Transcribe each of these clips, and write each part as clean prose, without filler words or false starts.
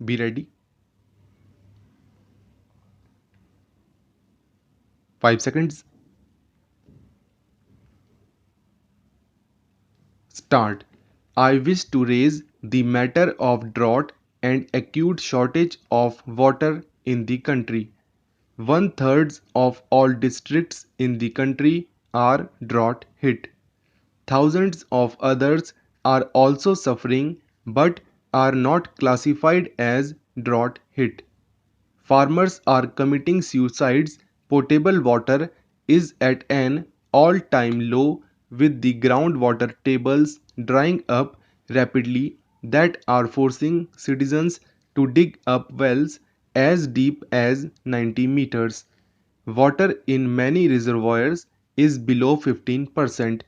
Be ready. 5 seconds. Start. I wish to raise the matter of drought and acute shortage of water in the country. One-third of all districts in the country are drought hit. Thousands of others are also suffering but are not classified as drought hit. Farmers are committing suicides. Potable water is at an all-time low with the groundwater tables drying up rapidly that are forcing citizens to dig up wells as deep as 90 meters. Water in many reservoirs is below 15%.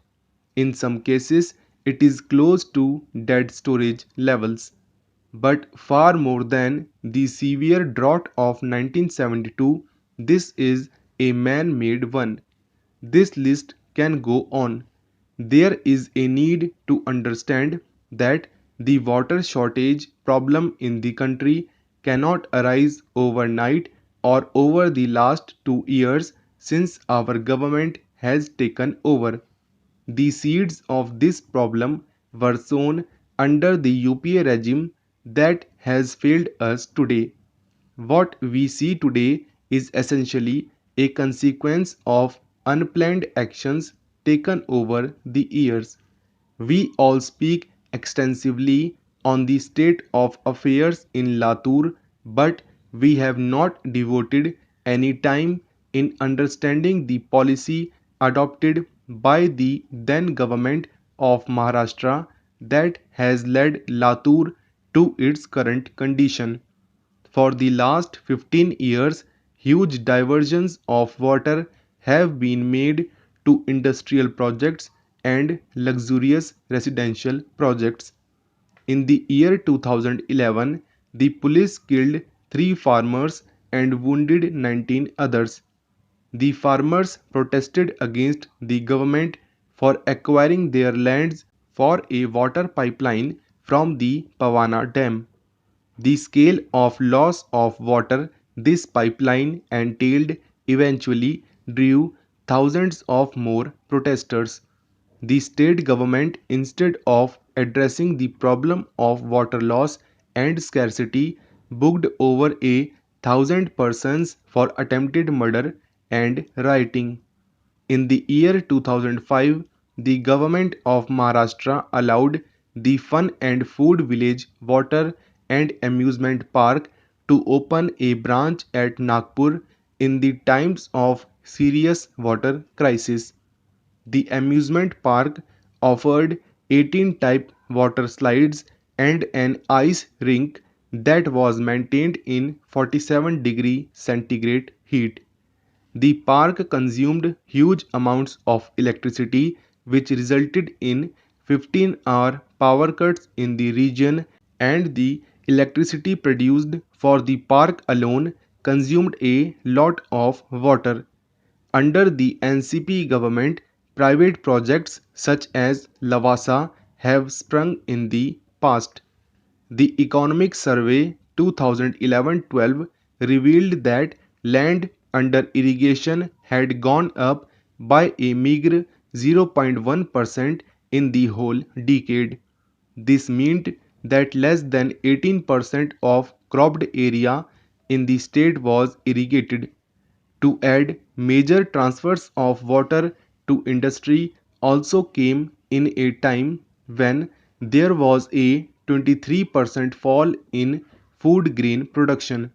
In some cases, it is close to dead storage levels. But far more than the severe drought of 1972, this is a man-made one. This list can go on. There is a need to understand that the water shortage problem in the country cannot arise overnight or over the last 2 years since our government has taken over. The seeds of this problem were sown under the UPA regime that has failed us today. What we see today is essentially a consequence of unplanned actions taken over the years. We all speak extensively on the state of affairs in Latur, but we have not devoted any time in understanding the policy adopted by the then government of Maharashtra that has led Latur to its current condition. For the last 15 years, huge diversions of water have been made to industrial projects and luxurious residential projects. In the year 2011, the police killed 3 farmers and wounded 19 others. The farmers protested against the government for acquiring their lands for a water pipeline from the Pawana Dam. The scale of loss of water this pipeline entailed eventually drew thousands of more protesters. The state government, instead of addressing the problem of water loss and scarcity, booked over 1,000 persons for attempted murder and rioting. In the year 2005, the government of Maharashtra allowed the Fun and Food Village Water and Amusement Park to open a branch at Nagpur in the times of serious water crisis. The amusement park offered 18 type water slides and an ice rink that was maintained in 47 °C heat. The park consumed huge amounts of electricity, which resulted in 15-hour power cuts in the region, and the electricity produced for the park alone consumed a lot of water. Under the NCP government, private projects such as Lavasa have sprung in the past. The Economic Survey 2011-12 revealed that land under irrigation had gone up by a meager 0.1% in the whole decade. This meant that less than 18% of cropped area in the state was irrigated. To add, major transfers of water to industry also came in a time when there was a 23% fall in food grain production.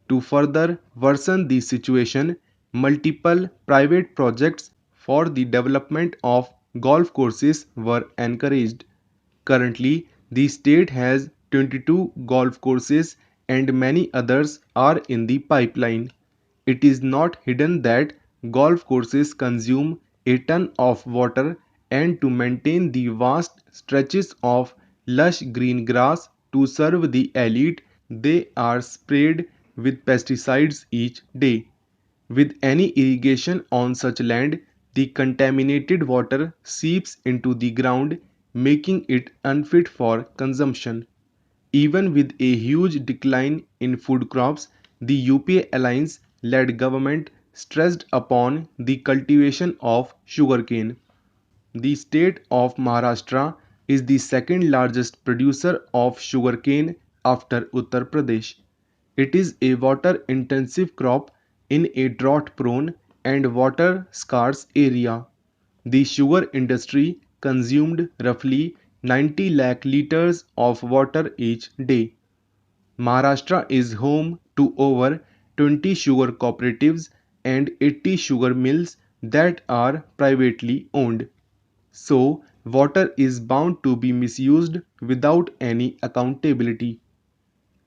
To further worsen the situation, multiple private projects for the development of golf courses were encouraged. Currently, the state has 22 golf courses and many others are in the pipeline. It is not hidden that golf courses consume a ton of water, and to maintain the vast stretches of lush green grass to serve the elite, they are sprayed with pesticides each day. With any irrigation on such land, the contaminated water seeps into the ground, making it unfit for consumption. Even with a huge decline in food crops, the UPA alliance-led government stressed upon the cultivation of sugarcane. The state of Maharashtra is the second largest producer of sugarcane after Uttar Pradesh. It is a water-intensive crop in a drought-prone and water-scarce area. The sugar industry consumed roughly 90 lakh liters of water each day. Maharashtra is home to over 20 sugar cooperatives and 80 sugar mills that are privately owned. So, water is bound to be misused without any accountability.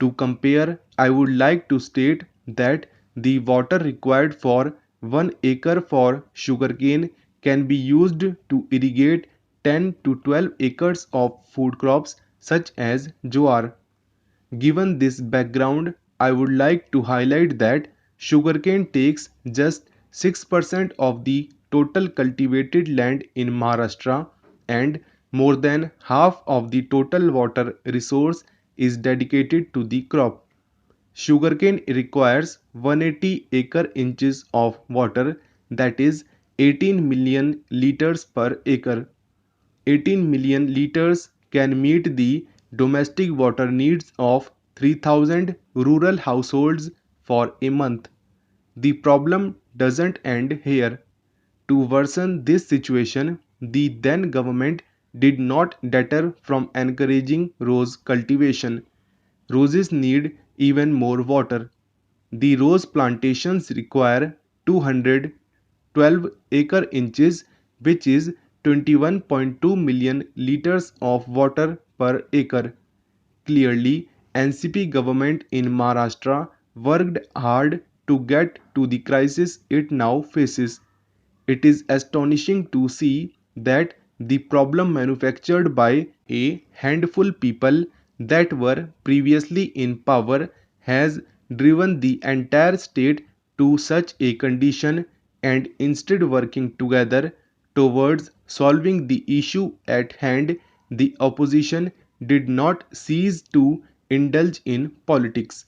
To compare, I would like to state that the water required for 1 acre for sugarcane can be used to irrigate 10 to 12 acres of food crops such as jowar. Given this background, I would like to highlight that sugarcane takes just 6% of the total cultivated land in Maharashtra, and more than half of the total water resource is dedicated to the crop. Sugarcane requires 180 acre inches of water, that is 18 million liters per acre. 18 million liters can meet the domestic water needs of 3,000 rural households for a month. The problem doesn't end here. To worsen this situation, the then government did not deter from encouraging rose cultivation. Roses need even more water. The rose plantations require 212 acre inches, which is 21.2 million liters of water per acre. Clearly, NCP government in Maharashtra worked hard to get to the crisis it now faces. It is astonishing to see that the problem manufactured by a handful people that were previously in power has driven the entire state to such a condition, and instead working together towards solving the issue at hand, the opposition did not cease to indulge in politics.